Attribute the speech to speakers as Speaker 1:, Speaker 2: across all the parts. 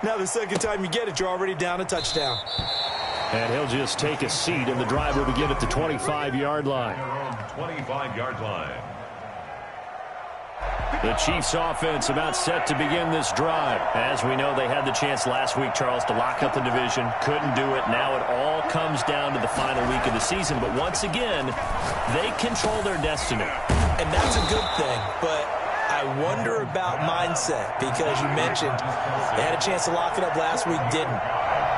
Speaker 1: Now the second time you get it, you're already down a touchdown.
Speaker 2: And he'll just take a seat, and the drive will begin at the 25-yard line.
Speaker 3: 25-yard line.
Speaker 2: The Chiefs offense about set to begin this drive. As we know, they had the chance last week, Charles, to lock up the division. Couldn't do it. Now it all comes down to the final week of the season. But once again, they control their destiny.
Speaker 1: And that's a good thing. But I wonder about mindset, because you mentioned they had a chance to lock it up last week, didn't.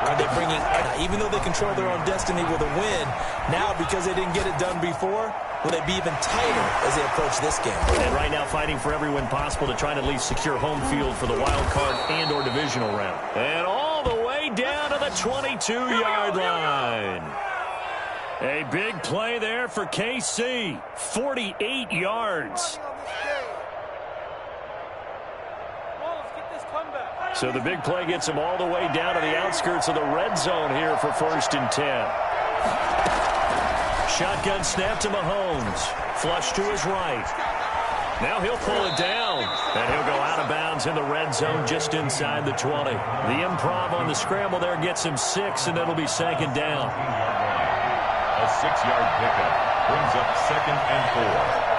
Speaker 1: Are they bringing, even though they control their own destiny with a win, now because they didn't get it done before, will they be even tighter as they approach this game?
Speaker 2: And right now fighting for every win possible to try to at least secure home field for the wild card and or divisional round. And all the way down to the 22-yard line. A big play there for KC. 48 yards. So the big play gets him all the way down to the outskirts of the red zone here for 1st and 10. Shotgun snap to Mahomes. Flush to his right. Now he'll pull it down. And he'll go out of bounds in the red zone just inside the 20. The improv on the scramble there gets him 6, and it'll be 2nd down.
Speaker 3: A 6-yard pickup brings up 2nd and 4.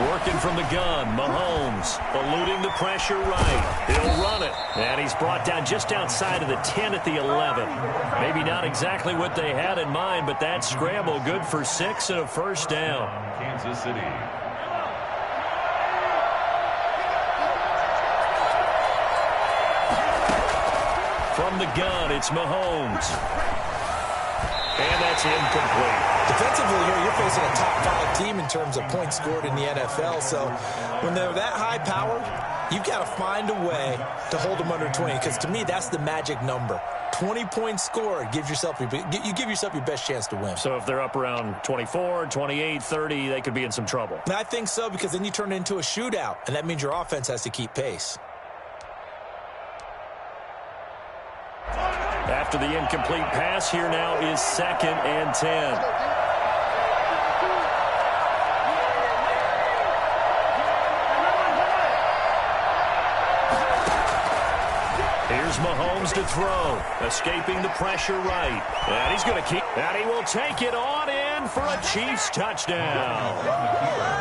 Speaker 2: Working from the gun, Mahomes eluding the pressure right. He'll run it. And he's brought down just outside of the 10 at the 11. Maybe not exactly what they had in mind, but that scramble good for 6 and a 1st down.
Speaker 3: Kansas City.
Speaker 2: From the gun, it's Mahomes. And that's incomplete.
Speaker 1: Defensively here, you're facing a top 5 team in terms of points scored in the NFL. So when they're that high powered, you've got to find a way to hold them under 20. Because to me, that's the magic number. 20 points scored, you give yourself your best chance to win.
Speaker 2: So if they're up around 24, 28, 30, they could be in some trouble.
Speaker 1: And I think so, because then you turn it into a shootout, and that means your offense has to keep pace.
Speaker 2: After the incomplete pass, here now is 2nd and 10. Here's Mahomes to throw. Escaping the pressure right. And he's going to keep. And he will take it on in for a Chiefs touchdown.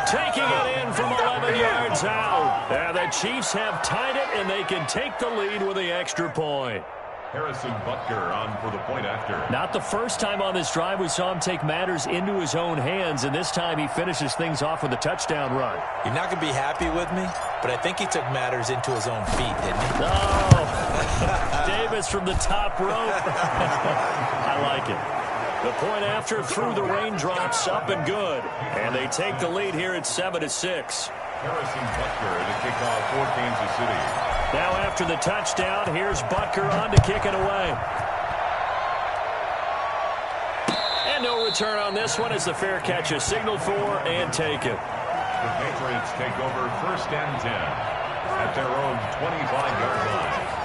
Speaker 2: Taking it in from 11 yards out. And the Chiefs have tied it, and they can take the lead with the extra point.
Speaker 3: Harrison Butker on for the point after.
Speaker 2: Not the first time on this drive we saw him take matters into his own hands, and this time he finishes things off with a touchdown run.
Speaker 1: You're not going to be happy with me, but I think he took matters into his own feet, didn't he?
Speaker 2: Oh, Davis from the top rope. I like it. The point after through the raindrops, up and good. And they take the lead here at 7-6.
Speaker 3: Harrison Butker to kick off for Kansas City.
Speaker 2: Now after the touchdown, here's Butker on to kick it away. And no return on this one as the fair catch is signaled for and taken.
Speaker 3: The Patriots take over 1st and 10 at their own 25-yard line.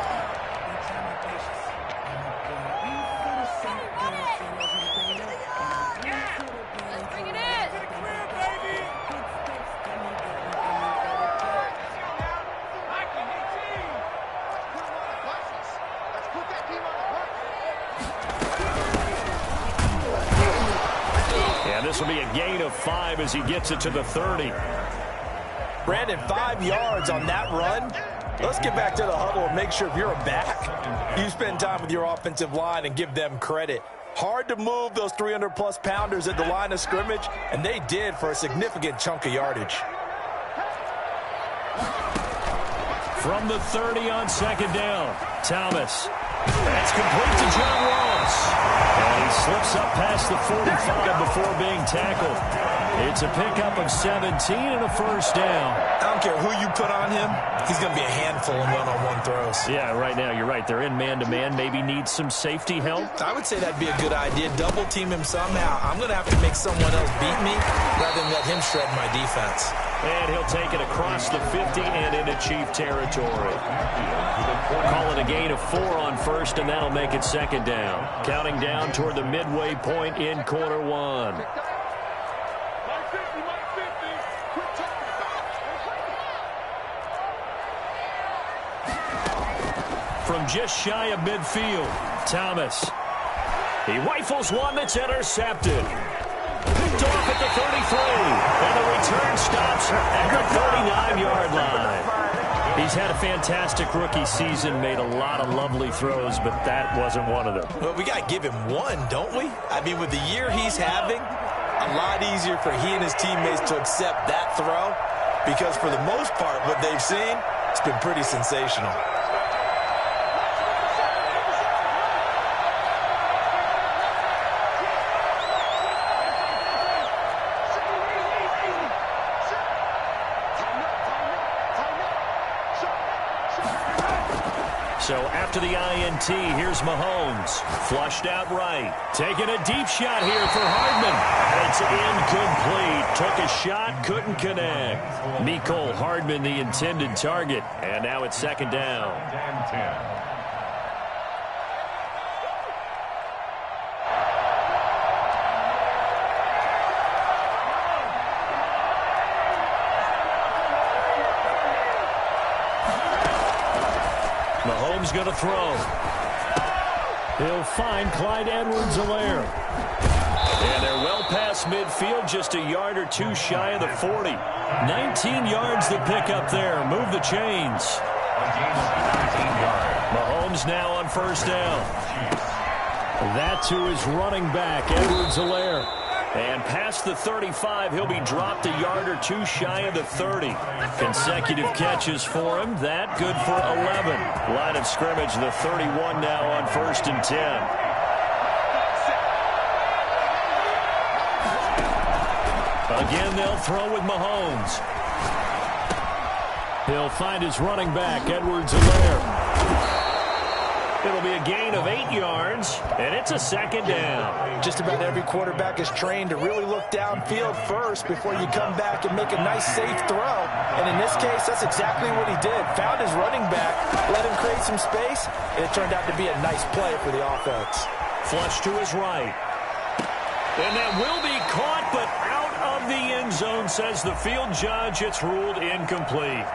Speaker 2: This will be a gain of 5 as he gets it to the 30.
Speaker 1: Brandon, 5 yards on that run. Let's get back to the huddle and make sure if you're a back, you spend time with your offensive line and give them credit. Hard to move those 300-plus pounders at the line of scrimmage, and they did for a significant chunk of yardage.
Speaker 2: From the 30 on 2nd down, Thomas. That's complete to John Ross. And he slips up past the 45 before being tackled. It's a pickup of 17 and a 1st down.
Speaker 1: I don't care who you put on him. He's going to be a handful in one-on-one throws.
Speaker 2: Yeah, right now you're right. They're in man-to-man. Maybe needs some safety help.
Speaker 1: I would say that'd be a good idea. Double team him somehow. I'm going to have to make someone else beat me rather than let him shred my defense.
Speaker 2: And he'll take it across the 50 and into Chief territory. Call it a gain of 4 on 1st, and that'll make it 2nd down. Counting down toward the midway point in quarter 1. from just shy of midfield. Thomas. He rifles one that's intercepted. Picked off at the 33. And the return stops at the 39-yard line. He's had a fantastic rookie season, made a lot of lovely throws, but that wasn't one of them.
Speaker 1: Well, we got to give him one, don't we? I mean, with the year he's having, a lot easier for he and his teammates to accept that throw because for the most part, what they've seen, it's been pretty sensational.
Speaker 2: So after the INT, here's Mahomes. Flushed out right. Taking a deep shot here for Hardman. It's incomplete. Took a shot, couldn't connect. Mecole Hardman, the intended target. And now it's second down.
Speaker 3: And 10.
Speaker 2: Mahomes going to throw. He'll find Clyde Edwards-Helaire. And they're well past midfield, just a yard or two shy of the 40. 19 yards to pick up there. Move the chains. Mahomes now on first down. That to his running back, Edwards-Helaire. And past the 35, he'll be dropped a yard or two shy of the 30. Consecutive catches for him. That good for 11. Line of scrimmage, the 31 now on first and 10. Again, they'll throw with Mahomes. He'll find his running back, Edwards-Helaire. It'll be a gain of 8 yards, and it's a second down.
Speaker 1: Just about every quarterback is trained to really look downfield first before you come back and make a nice, safe throw. And in this case, that's exactly what he did. Found his running back, let him create some space, and it turned out to be a nice play for the offense.
Speaker 2: Flush to his right. And that will be caught, but out of the end zone, says the field judge. It's ruled incomplete.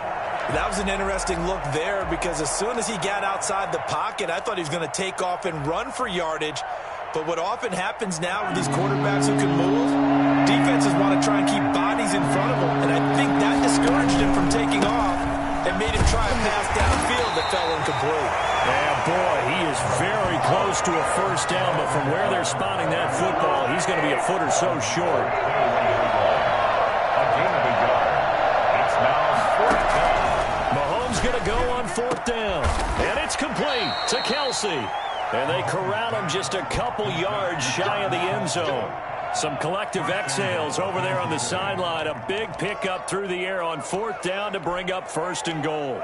Speaker 1: That was an interesting look there because as soon as he got outside the pocket, I thought he was going to take off and run for yardage. But what often happens now with these quarterbacks who can move, defenses want to try and keep bodies in front of him. And I think that discouraged him from taking off and made him try a pass downfield that fell incomplete.
Speaker 2: Yeah, boy, he is very close to a first down, but from where they're spotting that football, he's going to be a foot or so short. Going to go on fourth down, and it's complete to Kelsey, and they corral him just a couple yards shy of the end zone. Some collective exhales over there on the sideline. A big pickup through the air on fourth down to bring up first and goal.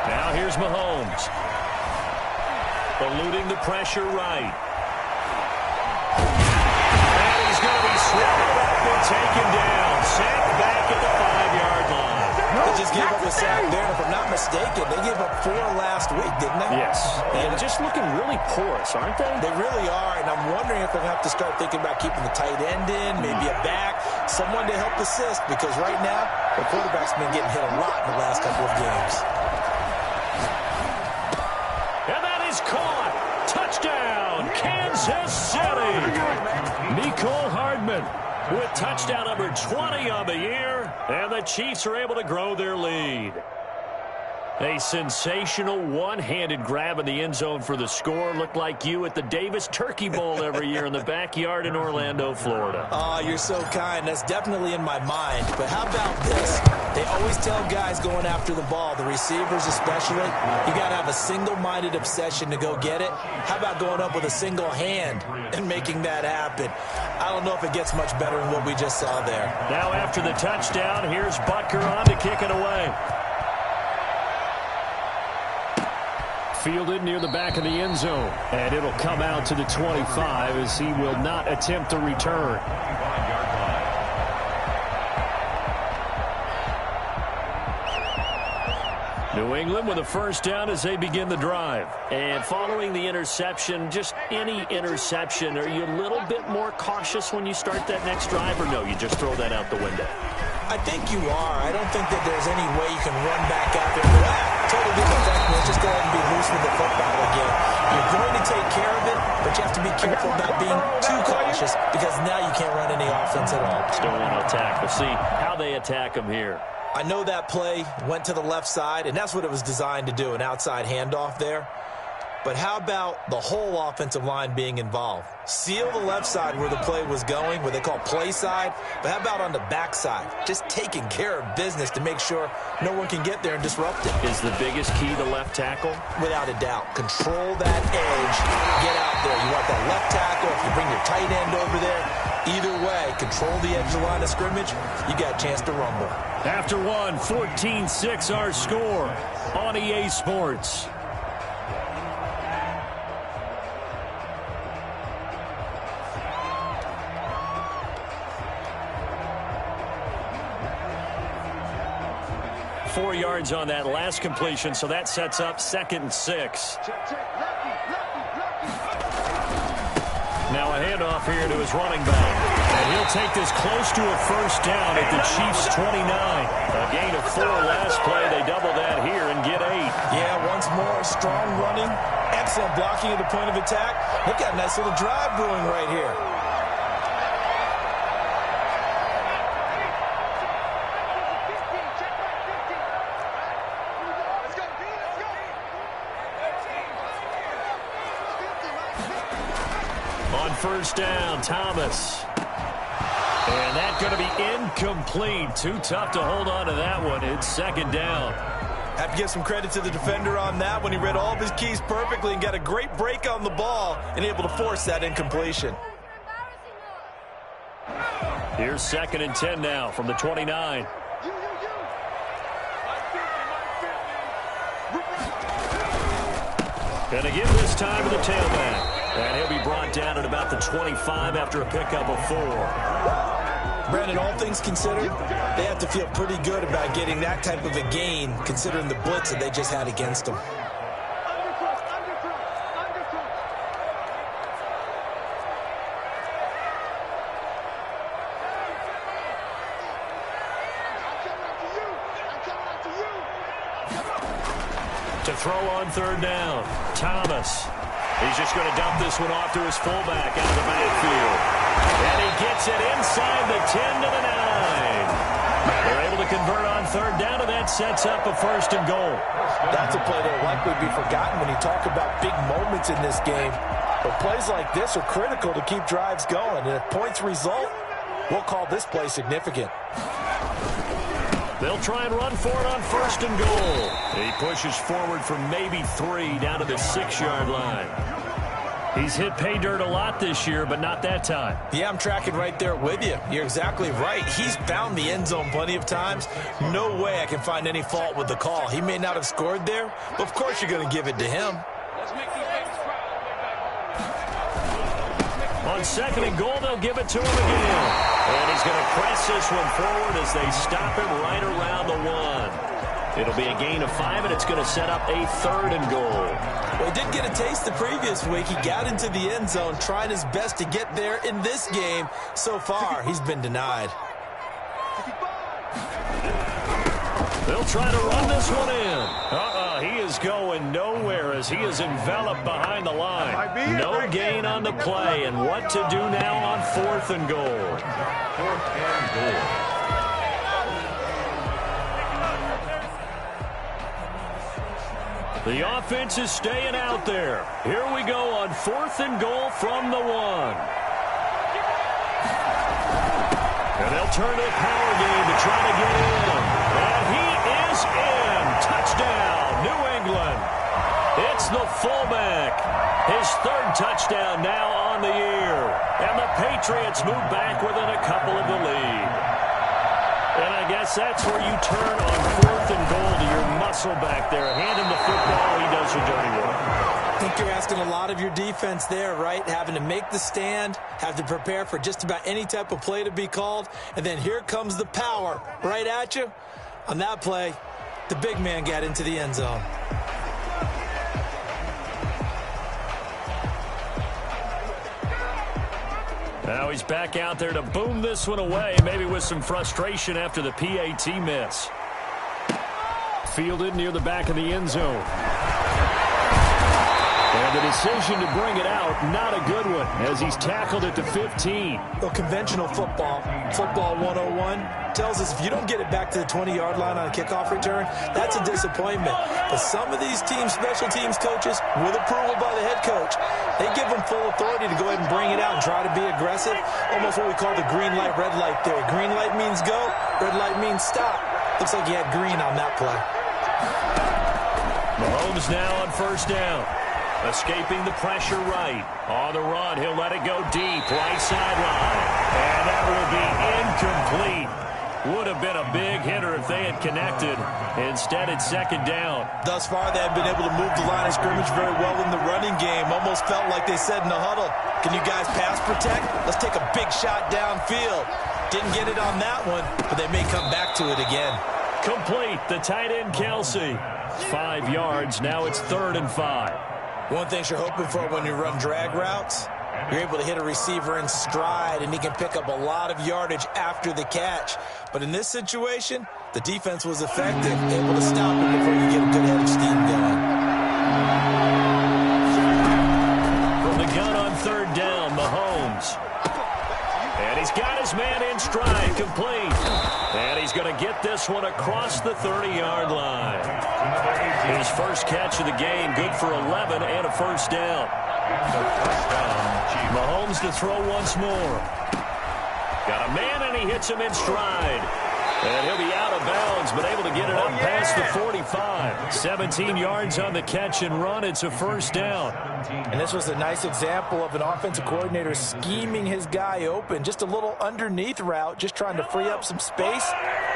Speaker 2: Now here's Mahomes. Eluding the pressure right. And he's going to be swallowed up and taken down. Sacked back at the 5-yard line.
Speaker 1: They just gave up a sack there. If I'm not mistaken, they gave up 4 last week, didn't they?
Speaker 2: Yes. And just looking really porous, aren't they?
Speaker 1: They really are, and I'm wondering if they're going to have to start thinking about keeping the tight end in, maybe a back, someone to help assist, because right now, the quarterback's been getting hit a lot in the last couple of games.
Speaker 2: Caught. Touchdown, Kansas City. Mecole Hardman with touchdown number 20 on the year, and the Chiefs are able to grow their lead. A sensational one-handed grab in the end zone for the score. Looked like you at the Davis Turkey Bowl every year in the backyard in Orlando, Florida.
Speaker 1: Oh, you're so kind. That's definitely in my mind. But how about this? They always tell guys going after the ball, the receivers especially, you got to have a single-minded obsession to go get it. How about going up with a single hand and making that happen? I don't know if it gets much better than what we just saw there.
Speaker 2: Now after the touchdown, here's Butker on to kick it away. Fielded near the back of the end zone, and it'll come out to the 25 as he will not attempt to return. New England with a first down as they begin the drive. And following the interception, just any interception, are you a little bit more cautious when you start that next drive, or no, you just throw that out the window?
Speaker 1: I think you are. I don't think that there's any way you can run back out there and go, totally didn't affect me. Let's just go ahead and be loose with the football again. You're going to take care of it, but you have to be careful about being too cautious because now you can't run any offense at all.
Speaker 2: Still want to attack. We'll see how they attack them here.
Speaker 1: I know that play went to the left side, and that's what it was designed to do, an outside handoff there. But how about the whole offensive line being involved? Seal the left side where the play was going, what they call play side. But how about on the back side? Just taking care of business to make sure no one can get there and disrupt it.
Speaker 2: Is the biggest key the left tackle?
Speaker 1: Without a doubt. Control that edge. Get out there. You want that left tackle. If you bring your tight end over there, either way, control the edge of the line of scrimmage, you got a chance to rumble.
Speaker 2: After one, 14-6 our score on EA Sports. .4 yards on that last completion, so that sets up 2nd and 6. Now a handoff here to his running back. And he'll take this close to a first down at the Chiefs' 29. A gain of 4 last play. They double that here and get 8.
Speaker 1: Yeah, once more, strong running, excellent blocking at the point of attack. Look at a nice little drive brewing right here.
Speaker 2: First down, Thomas. And that's going to be incomplete. Too tough to hold on to that one. It's 2nd down.
Speaker 1: Have to give some credit to the defender on that one. He read all of his keys perfectly and got a great break on the ball and able to force that incompletion.
Speaker 2: Here's 2nd and 10 now from the 29. Gonna give this time to the tailback. And he'll be brought down at about the 25 after a pickup of 4.
Speaker 1: Brandon, all things considered, they have to feel pretty good about getting that type of a gain considering the blitz that they just had against them.
Speaker 2: To throw on 3rd down, Thomas. He's just going to dump this one off to his fullback out of the backfield. And he gets it inside the 10 to the 9. They're able to convert on 3rd down, and that sets up a 1st and goal.
Speaker 1: That's a play that will likely be forgotten when you talk about big moments in this game. But plays like this are critical to keep drives going. And if points result, we'll call this play significant.
Speaker 2: They'll try and run for it on 1st and goal. He pushes forward for maybe 3 down to the 6-yard line. He's hit pay dirt a lot this year, but not that time.
Speaker 1: Yeah, I'm tracking right there with you. You're exactly right. He's found the end zone plenty of times. No way I can find any fault with the call. He may not have scored there, but of course you're going to give it to him.
Speaker 2: On 2nd and goal, they'll give it to him again. And he's going to press this one forward as they stop him right around the 1. It'll be a gain of 5, and it's going to set up a 3rd and goal.
Speaker 1: Well, he did get a taste the previous week. He got into the end zone, trying his best to get there in this game. So far, he's been denied.
Speaker 2: They'll try to run this one in. He is going nowhere as he is enveloped behind the line. No gain on the play, and what to do now on 4th and goal.
Speaker 3: 4th and goal.
Speaker 2: The offense is staying out there. Here we go on 4th and goal from the 1. And they'll turn to the power game to try to get in. And he is in. Touchdown, New England. It's the fullback. His 3rd touchdown now on the year. And the Patriots move back within a couple of the lead. And I guess that's where you turn on 4th and goal to your muscle back there. Hand him the football. He does the dirty work.
Speaker 1: I think you're asking a lot of your defense there, right? Having to make the stand, have to prepare for just about any type of play to be called, and then here comes the power right at you. On that play, The big man got into the end zone.
Speaker 2: Now he's back out there to boom this one away, maybe with some frustration after the PAT miss. Fielded near the back of the end zone. And the decision to bring it out, not a good one, as he's tackled at the 15.
Speaker 1: Well, conventional football 101, tells us if you don't get it back to the 20-yard line on a kickoff return, that's a disappointment. But some of these special teams coaches, with approval by the head coach, they give them full authority to go ahead and bring it out and try to be aggressive, almost what we call the green light, red light theory. Green light means go, red light means stop. Looks like he had green on that play.
Speaker 2: Mahomes now on first down. Escaping the pressure right. On the run, he'll let it go deep, right sideline. And that will be incomplete. Would have been a big hitter if they had connected. Instead, it's second down.
Speaker 1: Thus far, they have been able to move the line of scrimmage very well in the running game. Almost felt like they said in the huddle, can you guys pass protect? Let's take a big shot downfield. Didn't get it on that one, but they may come back to it again.
Speaker 2: Complete, the tight end, Kelsey. 5 yards, now it's 3rd and 5.
Speaker 1: One thing you're hoping for when you run drag routes, you're able to hit a receiver in stride, and he can pick up a lot of yardage after the catch. But in this situation, the defense was effective, able to stop him before you get a good head of steam going.
Speaker 2: From the gun on 3rd down, Mahomes. And he's got his man in stride, complete. And he's going to get this one across the 30-yard line. His first catch of the game, good for 11 and a first down. Mahomes to throw once more. Got a man, and he hits him in stride. And he'll be out of bounds, but able to get it up past the 45. 17 yards on the catch and run. It's a first down.
Speaker 1: And this was a nice example of an offensive coordinator scheming his guy open. Just a little underneath route, just trying to free up some space,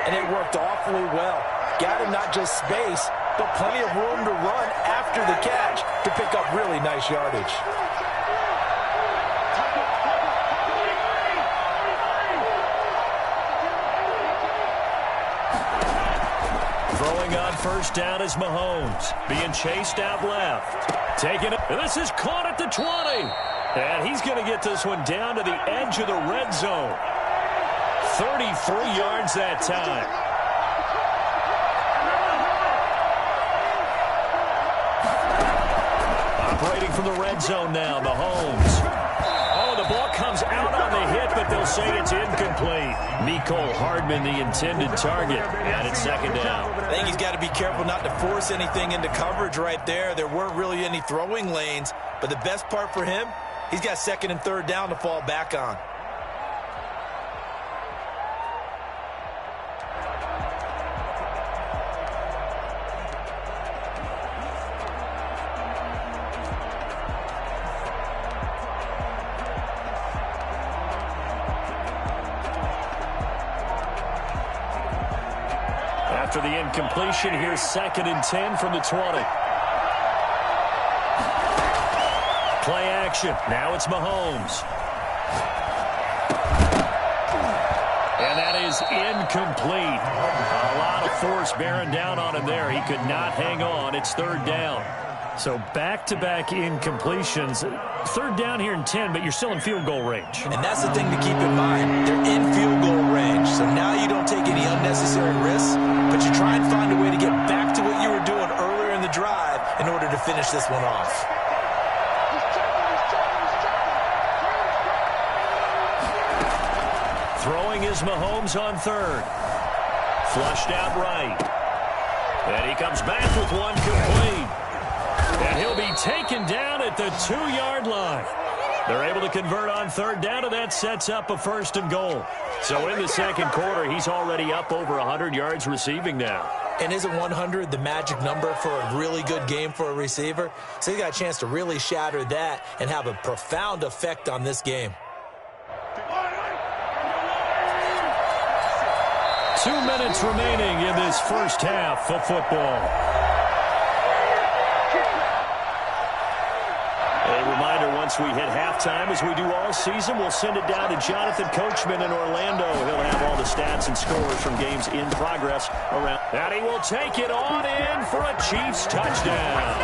Speaker 1: and it worked awfully well. Got him not just space, but plenty of room to run after the catch to pick up really nice yardage.
Speaker 2: Throwing on first down is Mahomes. Being chased out left. Taking it. This is caught at the 20. And he's going to get this one down to the edge of the red zone. 33 yards that time. Operating from the red zone now, Mahomes. Oh, the ball comes out on the hit, but they'll say it's incomplete. Mecole Hardman, the intended target, and it's second down.
Speaker 1: I think he's got to be careful not to force anything into coverage right there. There weren't really any throwing lanes, but the best part for him, he's got 2nd and 3rd down to fall back on.
Speaker 2: After the incompletion, here's 2nd and 10 from the 20. Play action. Now it's Mahomes. And that is incomplete. A lot of force bearing down on him there. He could not hang on. It's 3rd down. So back-to-back incompletions. 3rd down here and 10, but you're still in field goal range.
Speaker 1: And that's the thing to keep in mind. They're in field goal range, so now you don't take any unnecessary risks, but you try and find a way to get back to what you were doing earlier in the drive in order to finish this one off.
Speaker 2: Throwing is Mahomes on 3rd. Flushed out right. And he comes back with one complete. And he'll be taken down at the 2-yard line. They're able to convert on 3rd down, and that sets up a 1st and goal. So in the 2nd quarter, he's already up over 100 yards receiving now.
Speaker 1: And isn't 100 the magic number for a really good game for a receiver? So he's got a chance to really shatter that and have a profound effect on this game.
Speaker 2: 2 minutes remaining in this first half of football. we hit halftime, as we do all season, we'll send it down to Jonathan Coachman in Orlando. He'll have all the stats and scores from games in progress around. And he will take it on in for a Chiefs touchdown.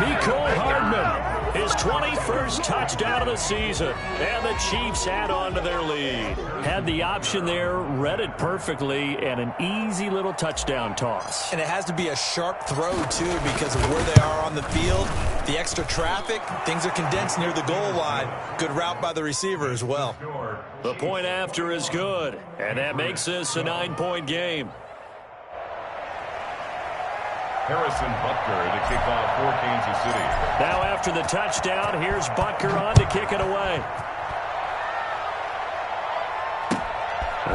Speaker 2: Mecole Hardman, his 21st touchdown of the season. And the Chiefs add on to their lead. Had the option there, read it perfectly, and an easy little touchdown toss.
Speaker 1: And it has to be a sharp throw, too, because of where they are on the field. The extra traffic, things are condensed near the goal line. Good route by the receiver as well.
Speaker 2: The point after is good, and that makes this a 9-point game.
Speaker 3: Harrison Butker to kick off for Kansas City.
Speaker 2: Now after the touchdown, here's Butker on to kick it away.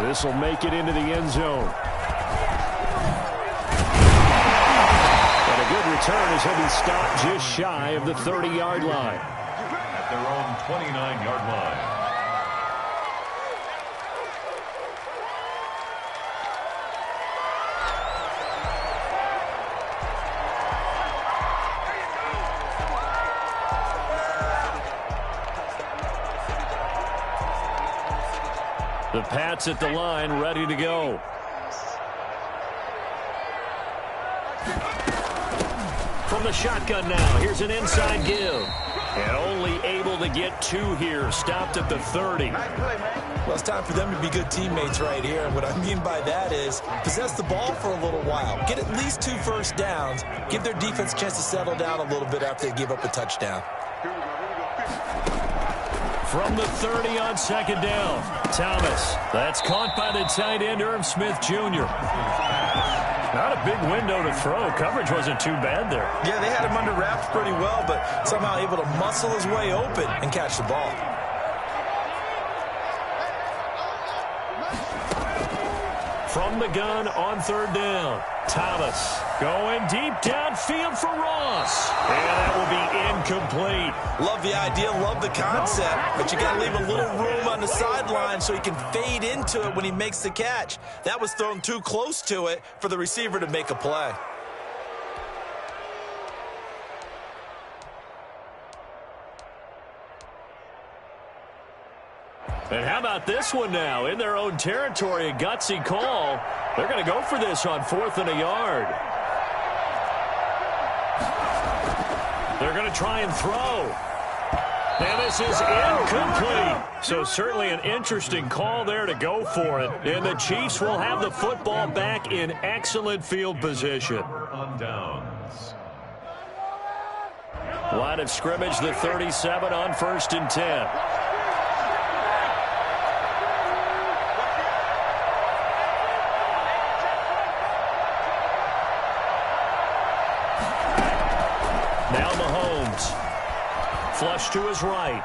Speaker 2: This will make it into the end zone. And a good return as he'll be stopped just shy of the 30-yard line.
Speaker 3: At their own 29-yard line.
Speaker 2: The Pats at the line, ready to go. From the shotgun now, here's an inside give. And only able to get 2 here, stopped at the 30.
Speaker 1: Well, it's time for them to be good teammates right here. And what I mean by that is possess the ball for a little while. Get at least 2 first downs. Give their defense a chance to settle down a little bit after they give up a touchdown.
Speaker 2: From the 30 on second down, Thomas. That's caught by the tight end, Irv Smith Jr. Not a big window to throw. Coverage wasn't too bad there.
Speaker 1: Yeah, they had him under wraps pretty well, but somehow able to muscle his way open and catch the ball.
Speaker 2: From the gun on third down, Thomas going deep downfield for Ross. And that will be incomplete.
Speaker 1: Love the idea, love the concept, but you got to leave a little room on the sideline so he can fade into it when he makes the catch. That was thrown too close to it for the receiver to make a play.
Speaker 2: And how about this one now? In their own territory, a gutsy call. They're going to go for this on 4th and a yard. They're going to try and throw. And this is incomplete. So certainly an interesting call there to go for it. And the Chiefs will have the football back in excellent field position.
Speaker 3: On downs.
Speaker 2: Line of scrimmage, the 37 on 1st and 10. Now Mahomes. Flush to his right.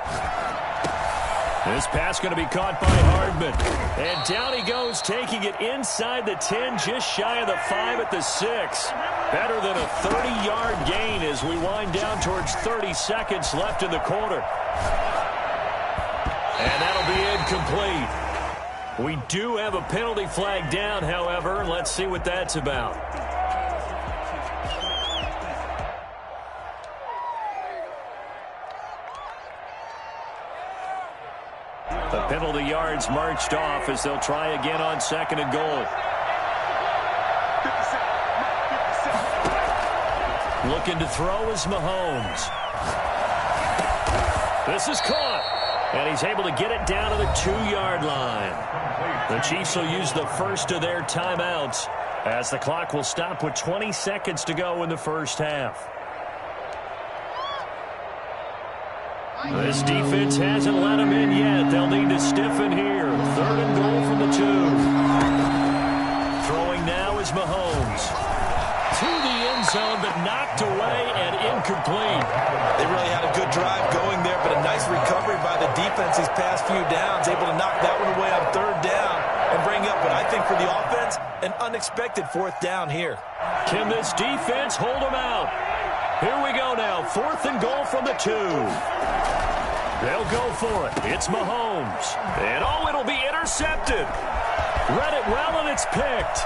Speaker 2: This pass going to be caught by Hardman. And down he goes, taking it inside the 10, just shy of the 5 at the 6. Better than a 30-yard gain as we wind down towards 30 seconds left in the quarter. And that'll be incomplete. We do have a penalty flag down, however. Let's see what that's about. The penalty yards marched off as they'll try again on 2nd and goal. Looking to throw is Mahomes. This is caught. And he's able to get it down to the 2-yard line. The Chiefs will use the first of their timeouts as the clock will stop with 20 seconds to go in the first half. This defense hasn't let them in yet. They'll need to stiffen here. 3rd and goal from the 2. Throwing now is Mahomes. To the end zone, but knocked away and incomplete.
Speaker 1: They really had a good drive going there, but a nice recovery by the defense these past few downs. Able to knock that one away on 3rd down and bring up what I think for the offense, an unexpected 4th down here.
Speaker 2: Can this defense hold them out? Here we go now. 4th and goal from the 2. They'll go for it. It's Mahomes. And oh, it'll be intercepted. Read it well, and it's picked.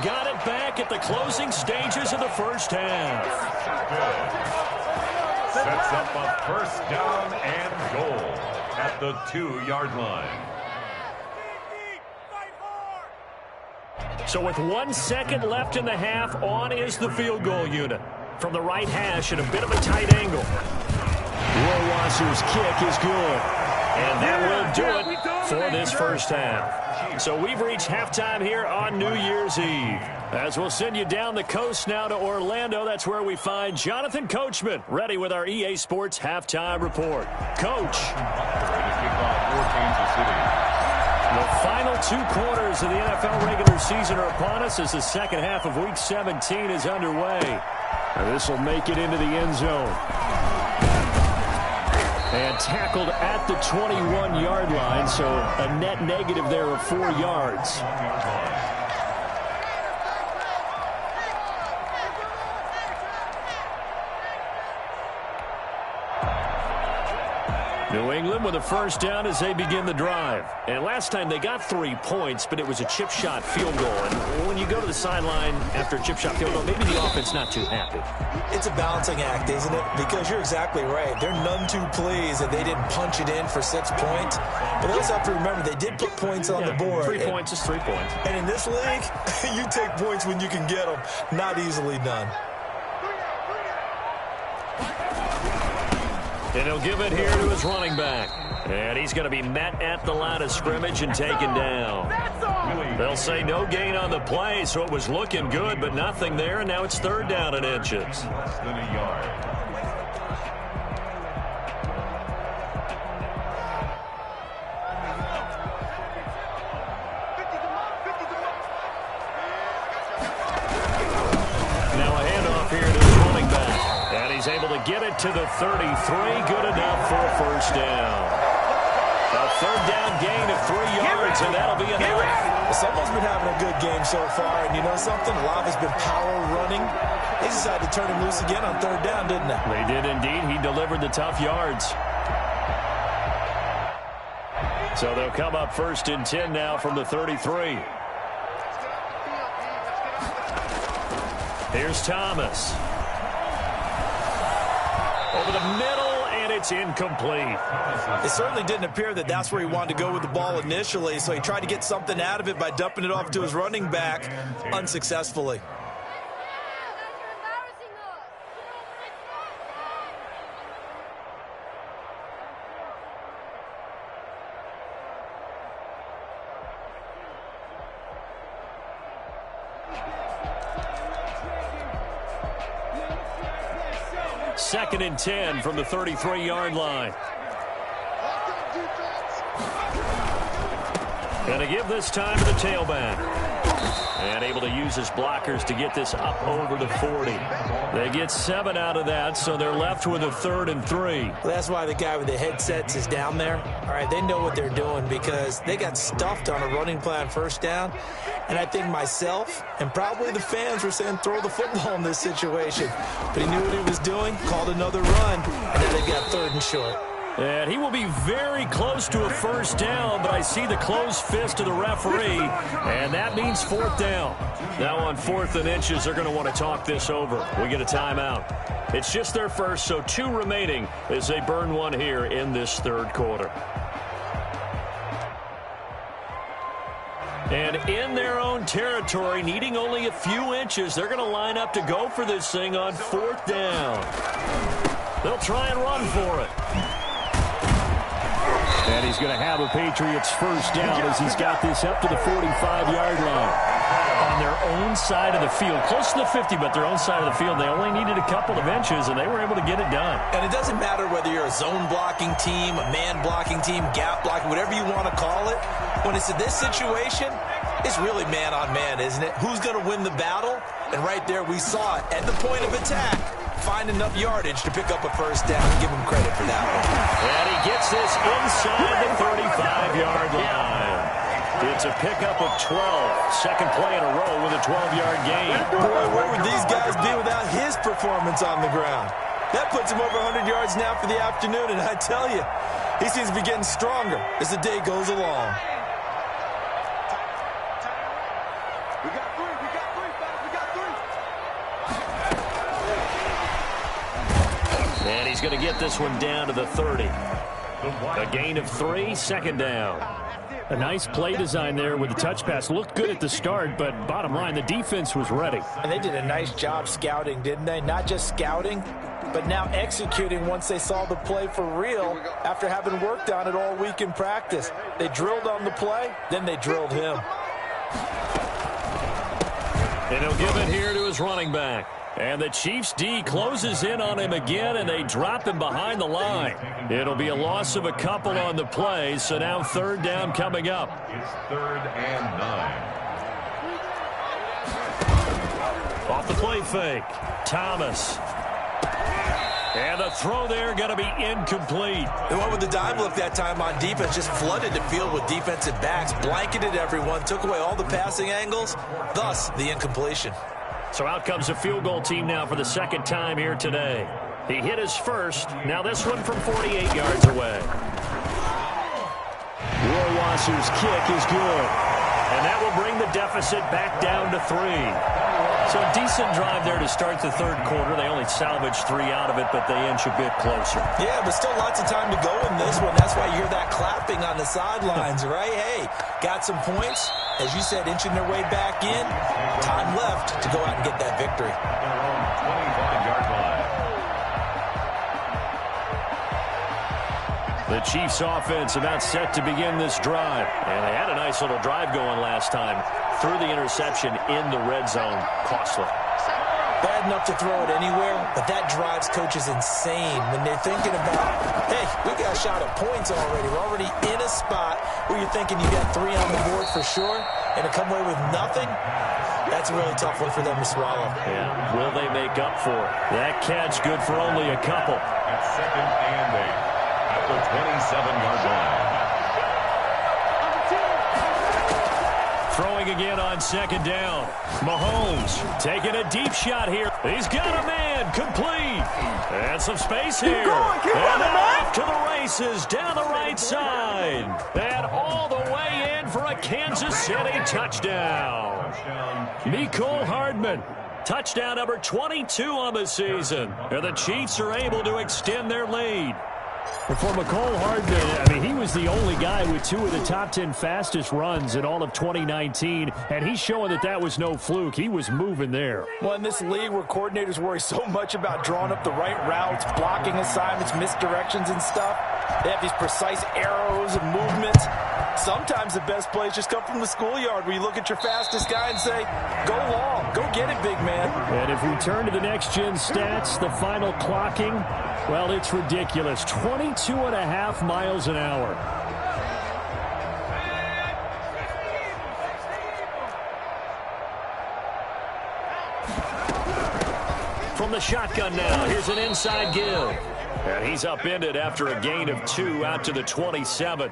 Speaker 2: got it back at the closing stages of the first half.
Speaker 3: Sets up a first down and goal at the 2-yard line.
Speaker 2: So with 1 second left in the half, on is the field goal unit. From the right hash at a bit of a tight angle. Rohrwasser's kick is good. And that will do it for this first half. So we've reached halftime here on New Year's Eve. As we'll send you down the coast now to Orlando, that's where we find Jonathan Coachman, ready with our EA Sports Halftime Report. Coach. The final 2 quarters of the NFL regular season are upon us as the second half of Week 17 is underway. This will make it into the end zone. And tackled at the 21-yard line, so a net negative there of 4 yards. New England with a first down as they begin the drive. And last time they got 3 points, but it was a chip shot field goal. And when you go to the sideline after a chip shot field goal, maybe the offense not too happy.
Speaker 1: It's a balancing act, isn't it? Because you're exactly right. They're none too pleased that they didn't punch it in for 6 points. But they also have to remember they did put points on the board.
Speaker 2: 3 points is 3 points.
Speaker 1: And in this league, you take points when you can get them. Not easily done.
Speaker 2: And he'll give it here to his running back. And he's going to be met at the line of scrimmage and taken down. They'll say no gain on the play, so it was looking good, but nothing there, and now it's third down and inches.
Speaker 3: Less than a yard.
Speaker 2: Now a handoff here to his running back. And he's able to get it to the 33. Good enough for a first down. A third down gain of 3 yards, and that'll be enough.
Speaker 1: Someone's been having a good game so far, and you know something? A lot has been power running. They decided to turn him loose again on third down, didn't they?
Speaker 2: They did indeed. He delivered the tough yards. So they'll come up first and 10 now from the 33. Here's Thomas. Over the middle, and it's incomplete.
Speaker 1: It certainly didn't appear that that's where he wanted to go with the ball initially, so he tried to get something out of it by dumping it off to his running back unsuccessfully.
Speaker 2: Second and 10 from the 33-yard line. Gonna give this time to the tailback. And able to use his blockers to get this up over the 40. They get 7 out of that, so they're left with a 3rd and 3.
Speaker 1: Well, that's why the guy with the headsets is down there. All right, they know what they're doing because they got stuffed on a running plan first down. And I think myself and probably the fans were saying throw the football in this situation. But he knew what he was doing, called another run, and now they got 3rd and short.
Speaker 2: And he will be very close to a first down, but I see the closed fist of the referee, and that means 4th down. Now on 4th and inches, they're going to want to talk this over. We get a timeout. It's just their first, so 2 remaining as they burn one here in this 3rd quarter. And in their own territory, needing only a few inches, they're going to line up to go for this thing on 4th down. They'll try and run for it. And he's going to have a Patriots first down as he's got this up to the 45-yard line. On their own side of the field, close to the 50, but their own side of the field. They only needed a couple of inches, and they were able to get it done.
Speaker 1: And it doesn't matter whether you're a zone blocking team, a man blocking team, gap blocking, whatever you want to call it. When it's in this situation, it's really man on man, isn't it? Who's going to win the battle? And right there we saw it at the point of attack. Find enough yardage to pick up a first down. Give him credit for that one.
Speaker 2: And he gets this inside the 35-yard line. It's a pickup of 12. Second play in a row with a 12-yard gain.
Speaker 1: Boy, where would these guys be without his performance on the ground? That puts him over 100 yards now for the afternoon, and I tell you, he seems to be getting stronger as the day goes along.
Speaker 4: We got 3.
Speaker 2: And he's going to get this one down to the 30. A gain of 3, 2nd down.
Speaker 4: A nice play design there with the touch pass. Looked good at the start, but bottom line, the defense was ready.
Speaker 1: And they did a nice job scouting, didn't they? Not just scouting, but now executing once they saw the play for real after having worked on it all week in practice. They drilled on the play, then they drilled him.
Speaker 2: And he'll give it here to his running back. And the Chiefs' D closes in on him again, and they drop him behind the line. It'll be a loss of a couple on the play, so now 3rd down coming up.
Speaker 3: It's 3rd and 9.
Speaker 2: Off the play fake, Thomas. And the throw there going to be incomplete.
Speaker 1: They went with the dime look that time on defense, just flooded the field with defensive backs, blanketed everyone, took away all the passing angles, thus the incompletion.
Speaker 2: So out comes a field goal team now for the 2nd time here today. He hit his first. Now this one from 48 yards away. Warwasser's kick is good. And that will bring the deficit back down to 3. So a decent drive there to start the 3rd quarter. They only salvaged 3 out of it, but they inch a bit closer.
Speaker 1: Yeah, but still lots of time to go in this one. That's why you hear that clapping on the sidelines, right? Hey, got some points. As you said, inching their way back in. Time left to go out and get that victory.
Speaker 3: 25-yard line.
Speaker 2: The Chiefs offense about set to begin this drive. And they had a nice little drive going last time. Threw the interception in the red zone. Costly.
Speaker 1: Bad enough to throw it anywhere, but that drives coaches insane when they're thinking about, hey, we got a shot at points already. We're already in a spot where you're thinking you got 3 on the board for sure, and to come away with nothing, that's a really tough one for them to swallow.
Speaker 2: Yeah, will they make up for it? That catch good for only a couple.
Speaker 3: At 2nd and 8 at the 27-yard line.
Speaker 2: Throwing again on 2nd down. Mahomes taking a deep shot here. He's got a man complete. And some space here.
Speaker 1: Keep going,
Speaker 2: and
Speaker 1: man.
Speaker 2: off to the races down the right side. And all the way in for a Kansas City touchdown. Mecole Hardman. Touchdown number 22 on the season. And the Chiefs are able to extend their lead.
Speaker 4: And for Mecole Hardman, I mean, he was the only guy with 2 of the top 10 fastest runs in all of 2019, and he's showing that that was no fluke. He was moving there.
Speaker 1: Well, in this league where coordinators worry so much about drawing up the right routes, blocking assignments, misdirections and stuff, they have these precise arrows and movements. Sometimes the best plays just come from the schoolyard where you look at your fastest guy and say, go long, go get it, big man.
Speaker 4: And if we turn to the next-gen stats, the final clocking, well, it's ridiculous. 22.5 miles an hour.
Speaker 2: From the shotgun now, here's an inside give. And he's upended after a gain of 2 out to the 27.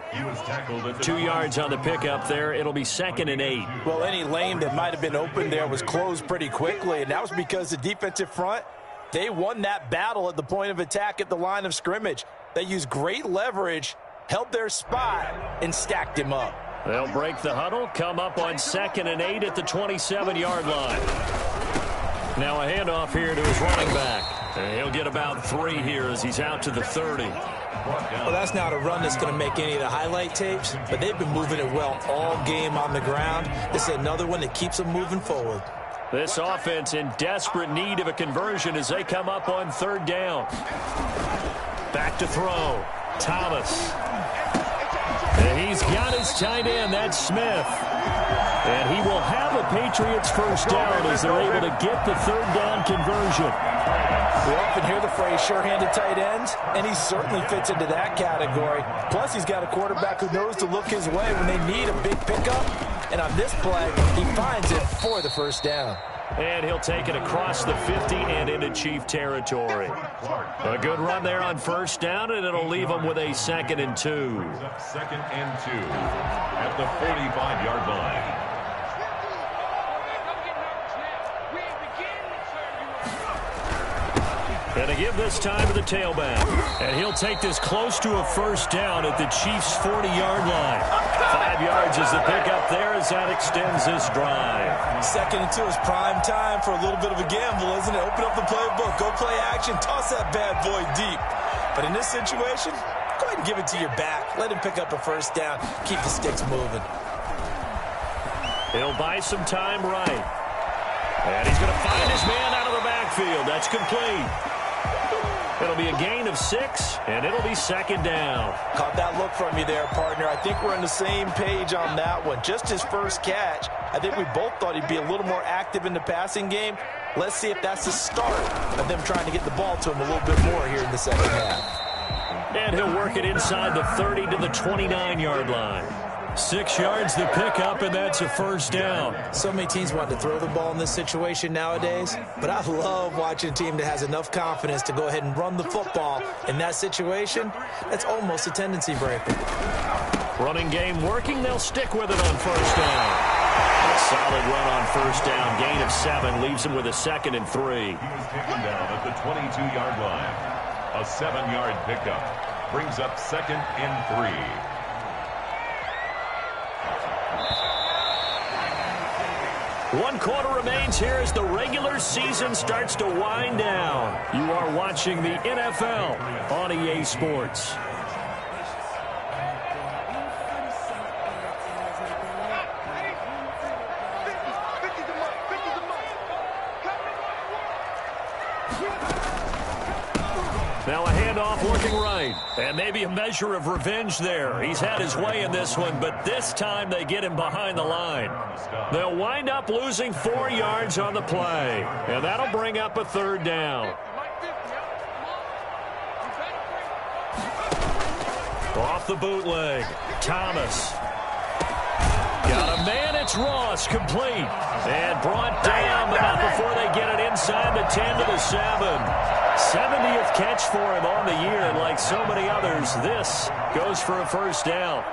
Speaker 2: 2 yards on the pickup there. It'll be 2nd and 8.
Speaker 1: Well, any lane that might have been open there was closed pretty quickly, and that was because the defensive front, they won that battle at the point of attack at the line of scrimmage. They used great leverage, held their spot, and stacked him up.
Speaker 2: They'll break the huddle, come up on 2nd and 8 at the 27-yard line. Now a handoff here to his running back. And he'll get about 3 here as he's out to the 30.
Speaker 1: Well, that's not a run that's going to make any of the highlight tapes, but they've been moving it well all game on the ground. This is another one that keeps them moving forward.
Speaker 2: This offense in desperate need of a conversion as they come up on 3rd down. Back to throw. Thomas. And he's got his tight end. That's Smith. And he will have a Patriots first down as they're able to get the 3rd down conversion.
Speaker 1: We often hear the phrase sure-handed tight ends, and he certainly fits into that category. Plus, he's got a quarterback who knows to look his way when they need a big pickup. And on this play, he finds it for the first down.
Speaker 2: And he'll take it across the 50 and into Chief territory. A good run there on 1st down, and it'll leave them with a 2nd and 2.
Speaker 3: 2nd and 2 at the 45-yard line.
Speaker 2: And they give this time to the tailback.
Speaker 4: And he'll take this close to a first down at the Chiefs' 40-yard line.
Speaker 2: 5 yards is the pickup there as that extends this drive.
Speaker 1: 2nd and 2 is prime time for a little bit of a gamble, isn't it? Open up the playbook, go play action, toss that bad boy deep. But in this situation, go ahead and give it to your back. Let him pick up a first down. Keep the sticks moving.
Speaker 2: He'll buy some time right. And he's going to find his man out of the backfield. That's complete. It'll be a gain of 6, and it'll be 2nd down.
Speaker 1: Caught that look from you there, partner. I think we're on the same page on that one. Just his first catch. I think we both thought he'd be a little more active in the passing game. Let's see if that's the start of them trying to get the ball to him a little bit more here in the second half.
Speaker 2: And he'll work it inside the 30 to the 29-yard line.
Speaker 4: 6 yards to pick up, and that's a first down.
Speaker 1: So many teams want to throw the ball in this situation nowadays, but I love watching a team that has enough confidence to go ahead and run the football. In that situation, that's almost a tendency breaker.
Speaker 2: Running game working, they'll stick with it on first down. A solid run on first down, gain of 7, leaves him with a 2nd and 3.
Speaker 3: He was taken down at the 22-yard line. A 7-yard pickup brings up 2nd and 3.
Speaker 2: One quarter remains here as the regular season starts to wind down.
Speaker 4: You are watching the NFL on EA Sports.
Speaker 2: Now a handoff looking right. And maybe a measure of revenge there. He's had his way in this one, but this time they get him behind the line. They'll wind up losing 4 yards on the play. And that'll bring up a 3rd down. Off the bootleg. Thomas. Got a man, it's Ross, complete. And brought down, but not before they get it inside the 10 to the 7. 70th catch for him on the year, and like so many others, this goes for a first down.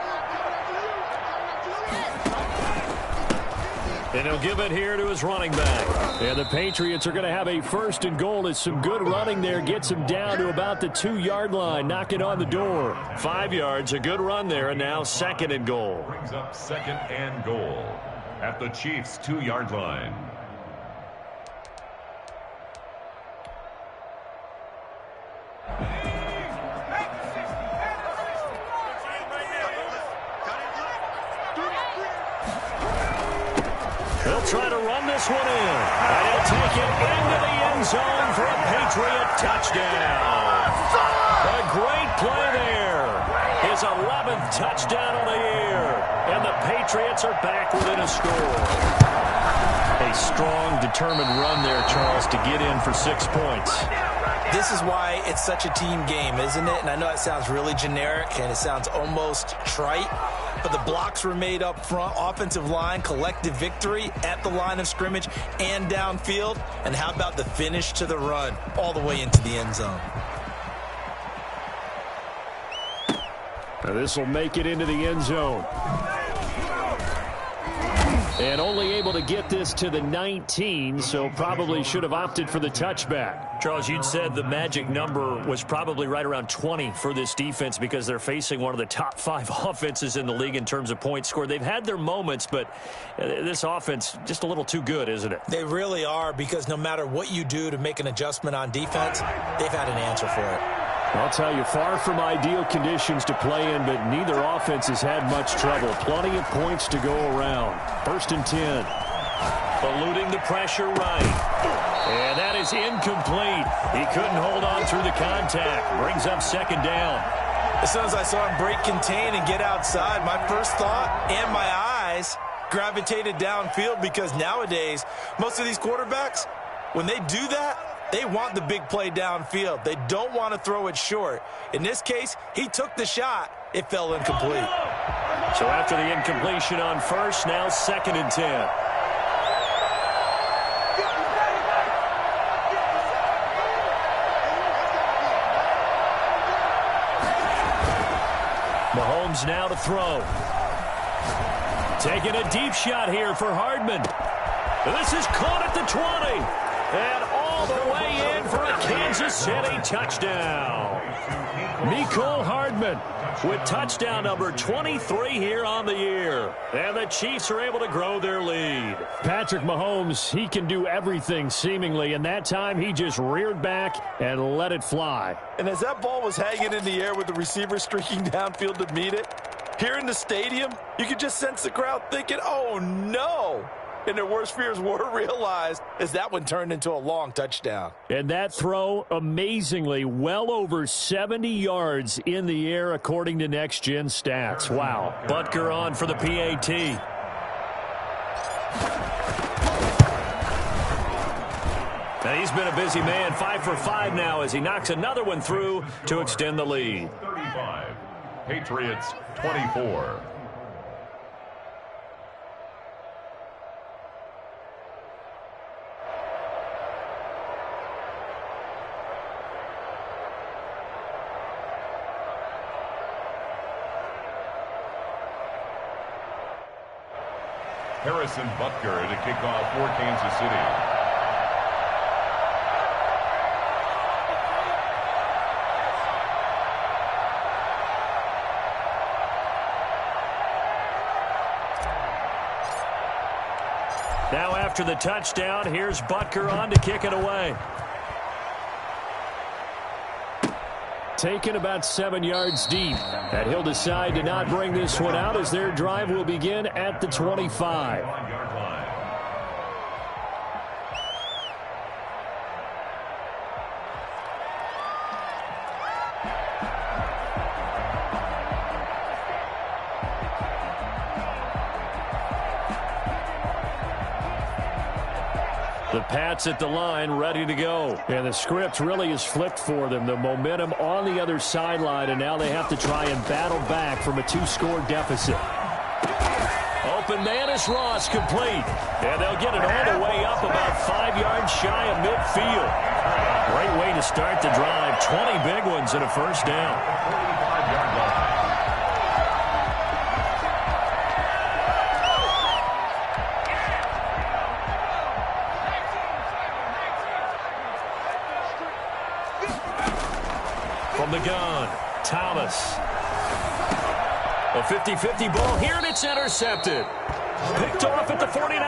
Speaker 2: And he'll give it here to his running back.
Speaker 4: And the Patriots are going to have a 1st and goal. As some good running there gets him down to about the 2-yard line, knocking on the door.
Speaker 2: 5 yards, a good run there, and now 2nd and goal.
Speaker 3: Brings up 2nd and goal at the Chiefs' 2-yard line.
Speaker 2: He'll try to run this one in. And he'll take it into the end zone for a Patriot touchdown. A great play there. His 11th touchdown of the year. And the Patriots are back within a score.
Speaker 4: A strong, determined run there, Charles, to get in for 6 points.
Speaker 1: This is why it's such a team game, isn't it? And I know it sounds really generic and it sounds almost trite, but the blocks were made up front, offensive line, collective victory at the line of scrimmage and downfield. And how about the finish to the run all the way into the end zone?
Speaker 4: Now this will make it into the end zone. And only able to get this to the 19, so probably should have opted for the touchback.
Speaker 2: Charles, you'd said the magic number was probably right around 20 for this defense because they're facing one of the top 5 offenses in the league in terms of points scored. They've had their moments, but this offense just a little too good, isn't it?
Speaker 1: They really are, because no matter what you do to make an adjustment on defense, they've had an answer for it.
Speaker 4: I'll tell you, far from ideal conditions to play in, but neither offense has had much trouble. Plenty of points to go around. 1st and 10.
Speaker 2: Eluding the pressure right. And that is incomplete. He couldn't hold on through the contact. Brings up 2nd down.
Speaker 1: As soon as I saw him break contain and get outside, my first thought and my eyes gravitated downfield, because nowadays, most of these quarterbacks, when they do that, they want the big play downfield. They don't want to throw it short. In this case, he took the shot. It fell incomplete.
Speaker 2: So after the incompletion on first, now 2nd and 10. Mahomes now to throw. Taking a deep shot here for Hardman. This is caught at the 20. And all all the way in for a Kansas City touchdown.
Speaker 4: Mecole Hardman
Speaker 2: With touchdown number 23 here on the year. And the Chiefs are able to grow their lead.
Speaker 4: Patrick Mahomes, he can do everything seemingly, and that time he just reared back and let it fly.
Speaker 1: And as that ball was hanging in the air with the receiver streaking downfield to meet it, here in the stadium, you could just sense the crowd thinking, oh no! And their worst fears were realized as that one turned into a long touchdown.
Speaker 4: And that throw, amazingly, well over 70 yards in the air according to Next Gen Stats. Wow.
Speaker 2: Butker on for the PAT. And he's been a busy man, 5 for 5 now as he knocks another one through to extend the lead.
Speaker 3: 35, Patriots 24. Harrison Butker to kick off for Kansas City.
Speaker 2: Now after the touchdown, here's Butker on to kick it away.
Speaker 4: Taken about 7 yards deep. And he'll decide to not bring this one out as their drive will begin at the 25.
Speaker 2: The Pats at the line, ready to go.
Speaker 4: And the script really is flipped for them. The momentum on the other sideline, and now they have to try and battle back from a 2-score deficit.
Speaker 2: Open man is Ross, complete. And they'll get it all the way up about 5 yards shy of midfield. Great way to start the drive. 20 big ones and a first down.
Speaker 3: 45-yard line.
Speaker 2: From the gun, Thomas. A 50-50 ball here, and it's intercepted. Picked off at the 49.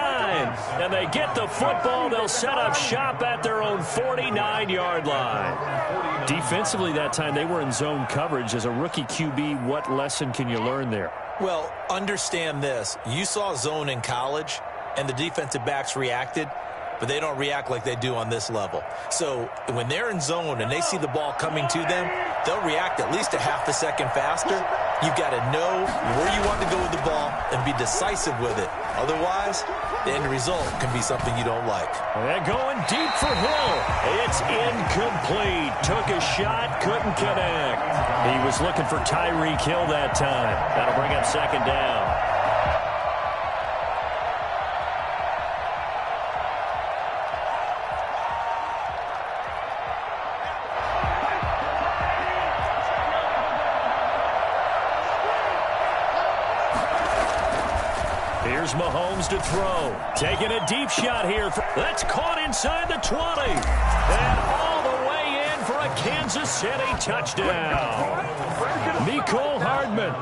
Speaker 2: And they get the football. They'll set up shop at their own 49-yard line.
Speaker 4: Defensively that time, they were in zone coverage. As a rookie QB, what lesson can you learn there?
Speaker 1: Well, understand this. You saw zone in college, and the defensive backs reacted, but they don't react like they do on this level. So when they're in zone and they see the ball coming to them, they'll react at least a half a second faster. You've got to know where you want to go with the ball and be decisive with it. Otherwise, the end result can be something you don't like.
Speaker 2: They're going deep for Hill. It's incomplete. Took a shot, couldn't connect.
Speaker 4: He was looking for Tyreek Hill that time.
Speaker 2: That'll bring up second down. Here's Mahomes to throw. Taking a deep shot here. That's caught inside the 20. And all the way in for a Kansas City touchdown.
Speaker 4: Mecole Hardman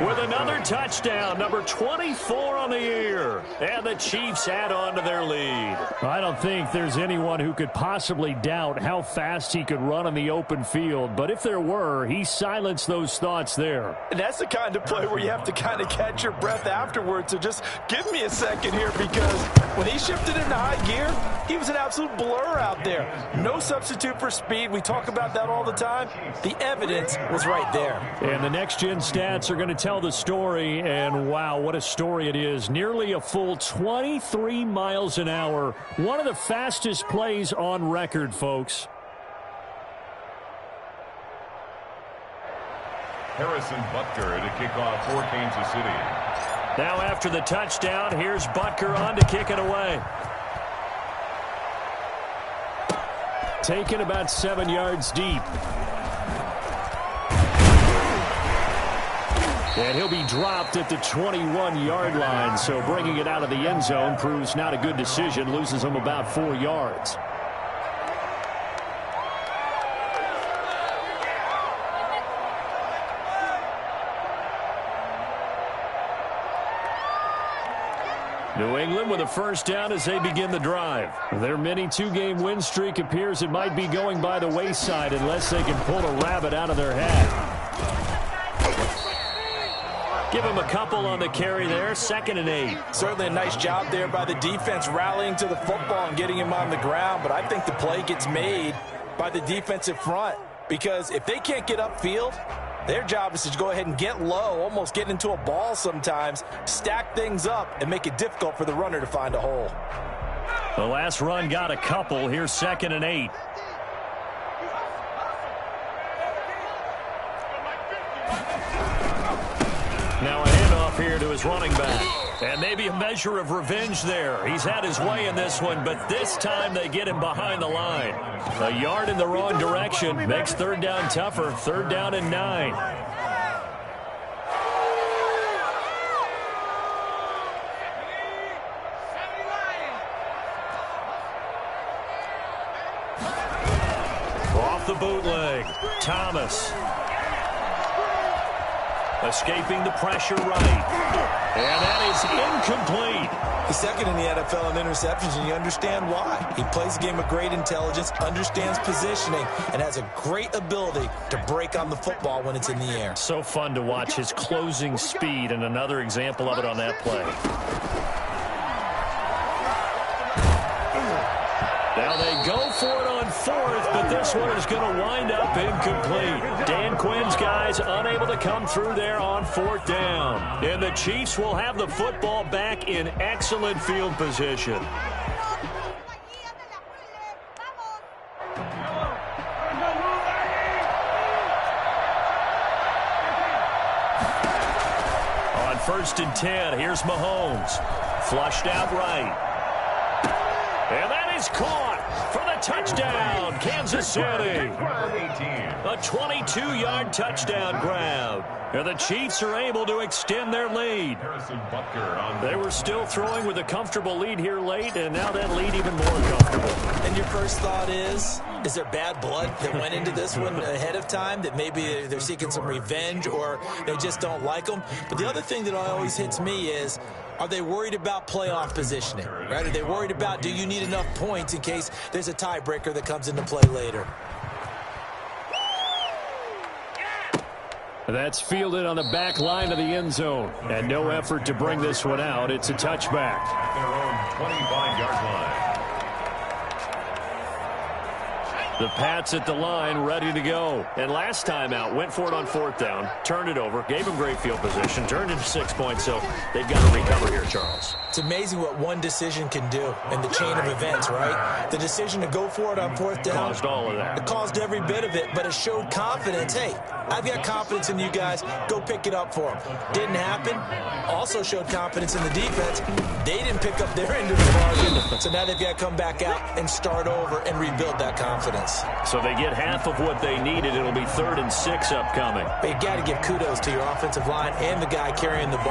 Speaker 2: with another touchdown, number 24 on the year. And the Chiefs add on to their lead.
Speaker 4: I don't think there's anyone who could possibly doubt how fast he could run on the open field. But if there were, he silenced those thoughts there.
Speaker 1: And that's the kind of play where you have to kind of catch your breath afterwards. So just give me a second here, because when he shifted into high gear, he was an absolute blur out there. No substitute for speed. We talk about that all the time. The evidence was right there.
Speaker 4: And the next-gen stats are going to tell the story, and wow, what a story it is. Nearly a full 23 miles an hour. One of the fastest plays on record, folks.
Speaker 3: Harrison Butker to kick off for Kansas City.
Speaker 2: Now after the touchdown, here's Butker on to kick it away.
Speaker 4: Taken about 7 yards deep. And he'll be dropped at the 21-yard line, so bringing it out of the end zone proves not a good decision, loses him about 4 yards. New England with a first down as they begin the drive. Their mini two-game win streak appears it might be going by the wayside unless they can pull a rabbit out of their hat. Give him a couple on the carry there, 2nd and 8.
Speaker 1: Certainly a nice job there by the defense rallying to the football and getting him on the ground, but I think the play gets made by the defensive front because if they can't get upfield, their job is to go ahead and get low, almost get into a ball sometimes, stack things up, and make it difficult for the runner to find a hole.
Speaker 4: The last run got a couple. Here's 2nd and 8. Now a handoff here to his running back. And maybe a measure of revenge there. He's had his way in this one, but this time they get him behind the line. A yard in the wrong direction makes 3rd down tougher. 3rd down and 9. Off the bootleg. Thomas. Escaping the pressure right. And that is incomplete.
Speaker 1: He's 2nd in the NFL in interceptions, and you understand why. He plays a game of great intelligence, understands positioning, and has a great ability to break on the football when it's in the air.
Speaker 4: So fun to watch his closing speed, and another example of it on that play. Now they go for it on 4th, but this one is going to wind up incomplete. Dan Quinn's guys unable to come through there on 4th down. And the Chiefs will have the football back in excellent field position. On 1st and 10, here's Mahomes. Flushed out right. And that is caught for the touchdown, Kansas City. A 22-yard touchdown grab. And the Chiefs are able to extend their lead. They were still throwing with a comfortable lead here late, and now that lead even more comfortable.
Speaker 1: And your first thought is there bad blood that went into this one ahead of time, that maybe they're seeking some revenge or they just don't like them? But the other thing that always hits me is, are they worried about playoff positioning, right? Are they worried about, do you need enough points in case there's a tiebreaker that comes into play later?
Speaker 4: That's fielded on the back line of the end zone. And no effort to bring this one out. It's a touchback.
Speaker 3: At their own 25-yard line.
Speaker 4: The Pats at the line, ready to go. And last time out, went for it on 4th down, turned it over, gave them great field position, turned it to 6 points, so they've got to recover here, Charles.
Speaker 1: It's amazing what one decision can do in the chain of events, right? The decision to go for it on 4th down.
Speaker 4: Caused all of that.
Speaker 1: It caused every bit of it, but it showed confidence. Hey, I've got confidence in you guys. Go pick it up for them. Didn't happen. Also showed confidence in the defense. They didn't pick up their end of the bargain, so now they've got to come back out and start over and rebuild that confidence.
Speaker 4: So they get half of what they needed. It'll be 3rd and 6 upcoming.
Speaker 1: But you got to give kudos to your offensive line and the guy carrying the ball.